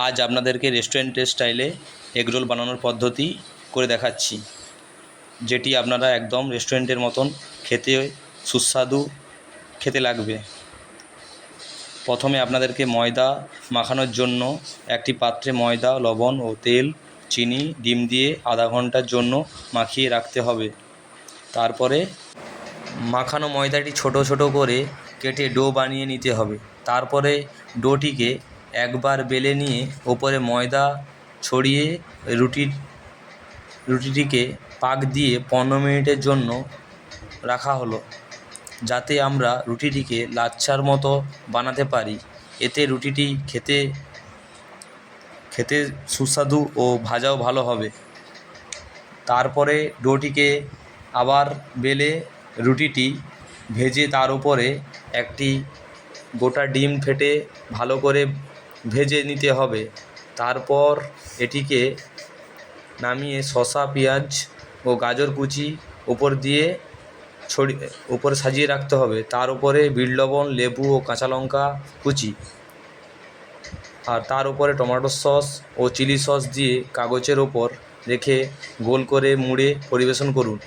আজ আপনাদেরকে রেস্টুরেন্টের স্টাইলে এগরোল বানানোর পদ্ধতি করে দেখাচ্ছি, যেটি আপনারা একদম রেস্টুরেন্টের মতন খেতে সুস্বাদু খেতে লাগবে। প্রথমে আপনাদেরকে ময়দা মাখানোর জন্য একটি পাত্রে ময়দা, লবণ ও তেল, চিনি, ডিম দিয়ে আধা ঘন্টার জন্য মাখিয়ে রাখতে হবে। তারপরে মাখানো ময়দাটি ছোট ছোট করে কেটে ডো বানিয়ে নিতে হবে। তারপরে ডোটিকে একবার বেলে নিয়ে ওপরে ময়দা ছড়িয়ে রুটিটিকে পাক দিয়ে 15 মিনিটের জন্য রাখা হলো, যাতে আমরা রুটিটিকে লাচ্ছার মতো বানাতে পারি। এতে রুটিটি খেতে সুস্বাদু ও ভাজাও ভালো হবে। তারপরে ডোটিকে আবার বেলে রুটিটি ভেজে তার উপরে একটি গোটা ডিম ফেটে ভালো করে ভেজে নিতে হবে। তারপর এটিকে নামিয়ে শসা, পেঁয়াজ ও গাজর কুচি উপরে সাজিয়ে রাখতে হবে। তার উপরে বিট লবণ, লেবু ও কাঁচা লঙ্কা কুচি, আর তার উপরে টমেটো সস ও চিলি সস দিয়ে কাগজের ওপর রেখে গোল করে মুড়ে পরিবেশন করুন।